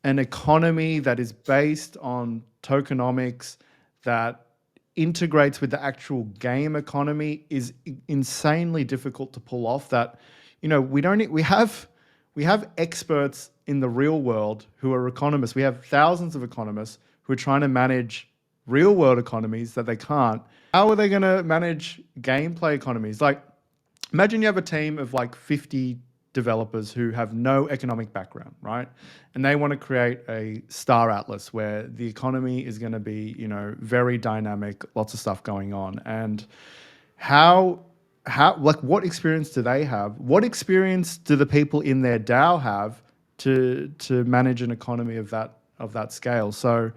an economy that is based on tokenomics that integrates with the actual game economy is insanely difficult to pull off. That, you know, we have experts in the real world who are economists. We have thousands of economists who are trying to manage real world economies that they can't. How are they going to manage gameplay economies? Like, imagine you have a team of like 50 developers who have no economic background, right? And they want to create a star atlas where the economy is going to be, you know, very dynamic, lots of stuff going on. And how like what experience do they have? What experience do the people in their DAO have to manage an economy of that scale? So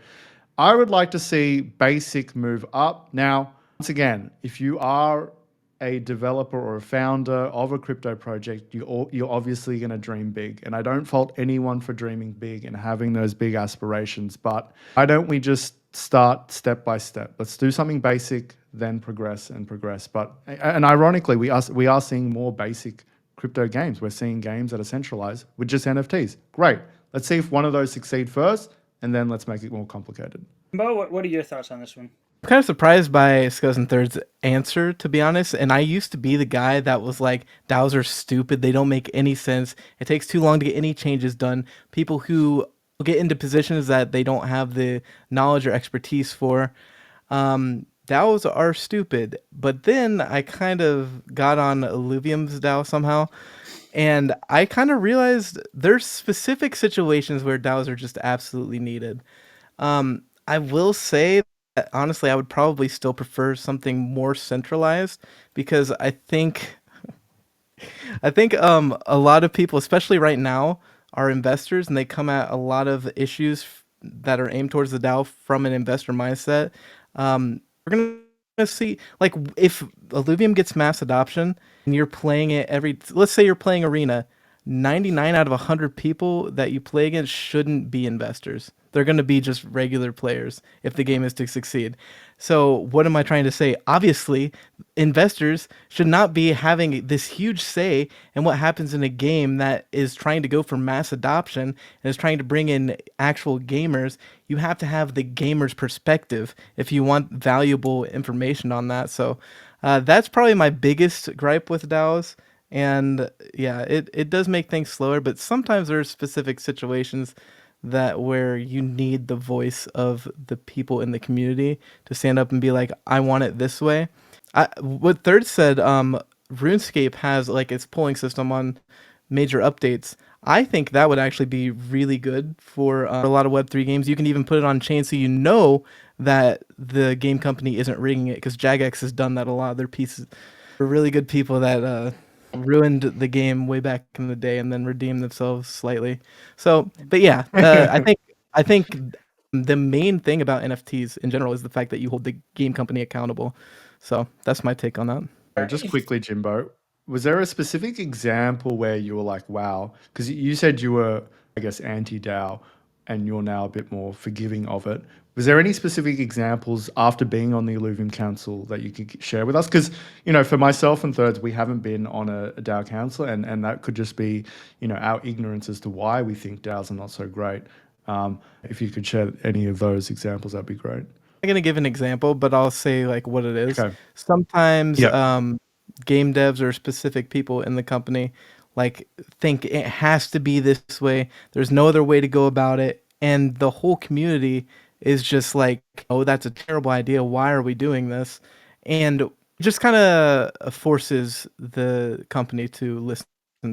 I would like to see basic move up. Now, once again, if you are a developer or a founder of a crypto project, you're obviously going to dream big. And I don't fault anyone for dreaming big and having those big aspirations. But why don't we just start step by step? Let's do something basic, then progress and progress. But and ironically, we are seeing more basic crypto games. We're seeing games that are centralized with just NFTs. Great. Let's see if one of those succeed first, and then let's make it more complicated. Bo, what are your thoughts on this one? I'm kind of surprised by Skuz and Third's answer, to be honest. And I used to be the guy that was like, DAOs are stupid. They don't make any sense. It takes too long to get any changes done. People who get into positions that they don't have the knowledge or expertise for. DAOs are stupid. But then I kind of got on Illuvium's DAO somehow. And I kind of realized there's specific situations where DAOs are just absolutely needed. I will say that honestly, I would probably still prefer something more centralized because I think a lot of people, especially right now, are investors and they come at a lot of issues that are aimed towards the DAO from an investor mindset. We're gonna see like if Illuvium gets mass adoption and you're playing it let's say you're playing Arena, 99 out of 100 people that you play against shouldn't be investors. They're going to be just regular players if the game is to succeed. So what am I trying to say? Obviously, investors should not be having this huge say in what happens in a game that is trying to go for mass adoption and is trying to bring in actual gamers. You have to have the gamer's perspective if you want valuable information on that. So that's probably my biggest gripe with DAOs. And yeah, it does make things slower, but sometimes there are specific situations that where you need the voice of the people in the community to stand up and be like, I want it this way. What Third said, RuneScape has like its polling system on major updates. I think that would actually be really good for a lot of Web3 games. You can even put it on chain so you know that the game company isn't rigging it, because Jagex has done that a lot. They're really good people that ruined the game way back in the day and then redeemed themselves slightly. So, but yeah, I think the main thing about NFTs in general is the fact that you hold the game company accountable. So that's my take on that. Just quickly, Jimbo, was there a specific example where you were like, wow? Because you said you were, I guess, anti-DAO and you're now a bit more forgiving of it. Was there any specific examples after being on the Illuvium Council that you could share with us? Because, you know, for myself and Thirdz, we haven't been on a DAO council, and that could just be, you know, our ignorance as to why we think DAOs are not so great. If you could share any of those examples, that'd be great. I'm gonna give an example, but I'll say like what it is. Okay. Sometimes Yeah. game devs or specific people in the company like think it has to be this way. There's no other way to go about it, and the whole community is just like, oh, that's a terrible idea. Why are we doing this? And just kind of forces the company to listen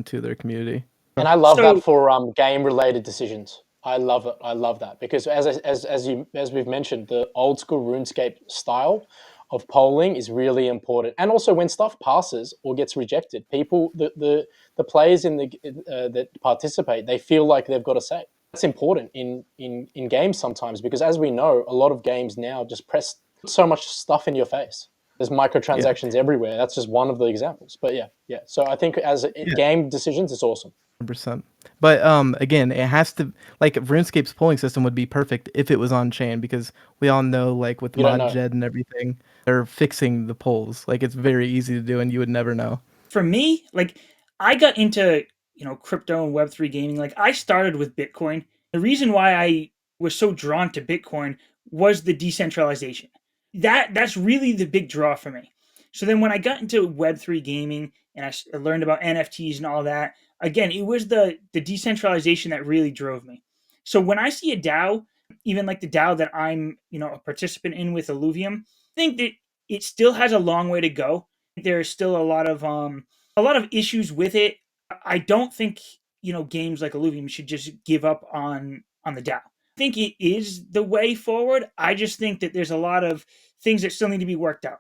to their community. And I love So- that for game related decisions. I love it. I love that because as we've mentioned, the old school RuneScape style of polling is really important. And also when stuff passes or gets rejected, people the players in the that participate, they feel like they've got a say. That's important in games sometimes, because as we know, a lot of games now just press so much stuff in your face. There's microtransactions everywhere. That's just one of the examples. But yeah. So I think as game decisions, it's awesome. 100%. But again, it has to, like, RuneScape's polling system would be perfect if it was on chain, because we all know, like, with You don't know. ModJed and everything, they're fixing the polls. Like, it's very easy to do, and you would never know. For me, like I got into crypto and Web3 gaming. Like I started with Bitcoin. The reason why I was so drawn to Bitcoin was the decentralization. That's really the big draw for me. So then when I got into Web3 gaming and I learned about NFTs and all that, again, it was the decentralization that really drove me. So when I see a DAO, even like the DAO that I'm, a participant in with Illuvium, I think that it still has a long way to go. There's still a lot of issues with it. I don't think games like Illuvium should just give up on the DAO. I think it is the way forward. I just think that there's a lot of things that still need to be worked out.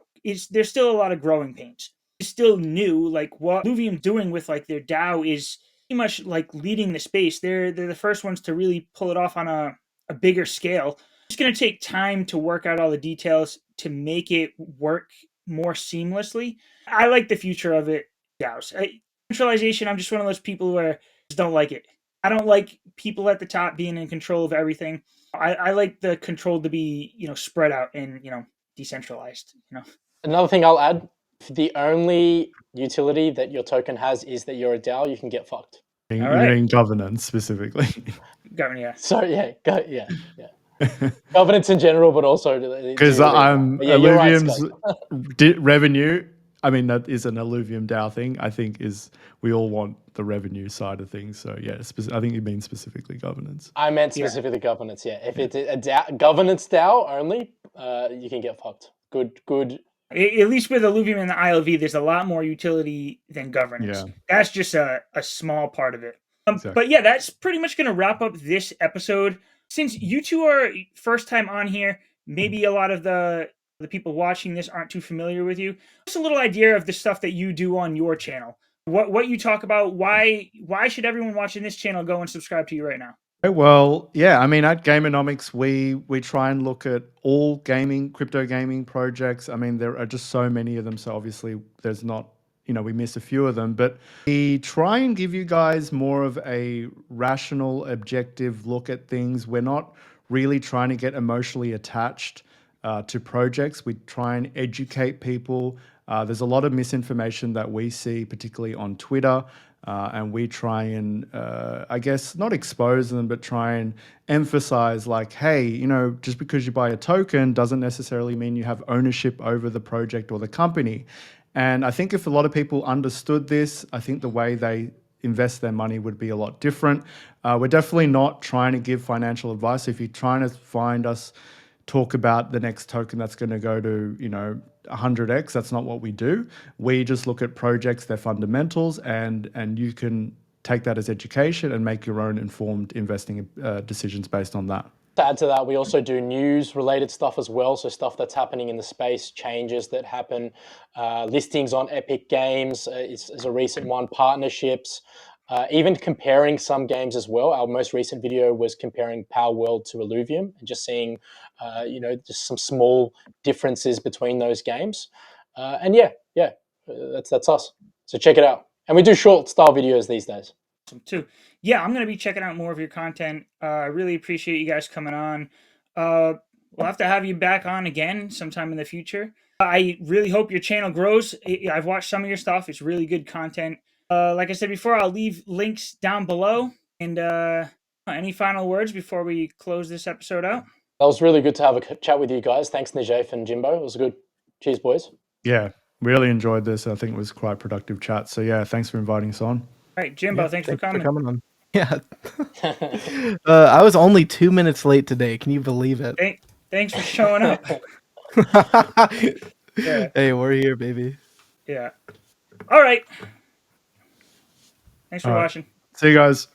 There's still a lot of growing pains. It's still new. Like what Illuvium's doing with like their DAO is pretty much like leading the space. They're the first ones to really pull it off on a bigger scale. It's going to take time to work out all the details to make it work more seamlessly. I like the future of it. DAOs. Centralization, I'm just one of those people where I just don't like it. I don't like people at the top being in control of everything. I like the control to be, spread out and, decentralized, Another thing I'll add: the only utility that your token has is that you're a DAO. You can get fucked. All You right. mean governance specifically? Government, yeah. So yeah. Governance in general, but also Because I'm yeah, you're right, Illuvium's Skuz. revenue. I mean, that is an Illuvium DAO thing. I think is we all want the revenue side of things. So yeah, I think you mean specifically governance. I meant specifically governance. Yeah, if it's a governance DAO only, you can get fucked. Good. At least with Illuvium and the ILV, there's a lot more utility than governance. Yeah. That's just a small part of it. Exactly. But yeah, that's pretty much going to wrap up this episode. Since you two are first time on here, maybe a lot of the people watching this aren't too familiar with you. Just a little idea of the stuff that you do on your channel. What you talk about. Why should everyone watching this channel go and subscribe to you right now? Well, yeah, I mean, at Gamenomics, we try and look at all crypto gaming projects. I mean, there are just so many of them. So obviously, there's not, we miss a few of them, but we try and give you guys more of a rational, objective look at things. We're not really trying to get emotionally attached to projects. We try and educate people. There's a lot of misinformation that we see, particularly on Twitter. And we try and, I guess, not expose them, but try and emphasize like, hey, just because you buy a token doesn't necessarily mean you have ownership over the project or the company. And I think if a lot of people understood this, I think the way they invest their money would be a lot different. We're definitely not trying to give financial advice. If you're trying to find us talk about the next token that's going to go to 100x, that's not what we do. We just look at projects, their fundamentals, and you can take that as education and make your own informed investing decisions based on that. To add to that, we also do news related stuff as well. So stuff that's happening in the space, changes that happen, listings on Epic Games is a recent one, partnerships, even comparing some games as well. Our most recent video was comparing Power World to Illuvium and just seeing, just some small differences between those games. And that's us. So check it out. And we do short style videos these days. Too. Yeah, I'm going to be checking out more of your content. I really appreciate you guys coming on. We'll have to have you back on again sometime in the future. I really hope your channel grows. I've watched some of your stuff. It's really good content. Like I said before, I'll leave links down below. And any final words before we close this episode out? That was really good to have a chat with you guys. Thanks, Najaf and Jimbo. It was good. Cheers, boys. Yeah, really enjoyed this. I think it was quite productive chat. So yeah, thanks for inviting us on. All right, Jimbo, thanks for coming on. Yeah. I was only 2 minutes late today. Can you believe it? Thanks for showing up. Yeah. Hey, we're here, baby. Yeah. All right. Thanks for watching. See you guys.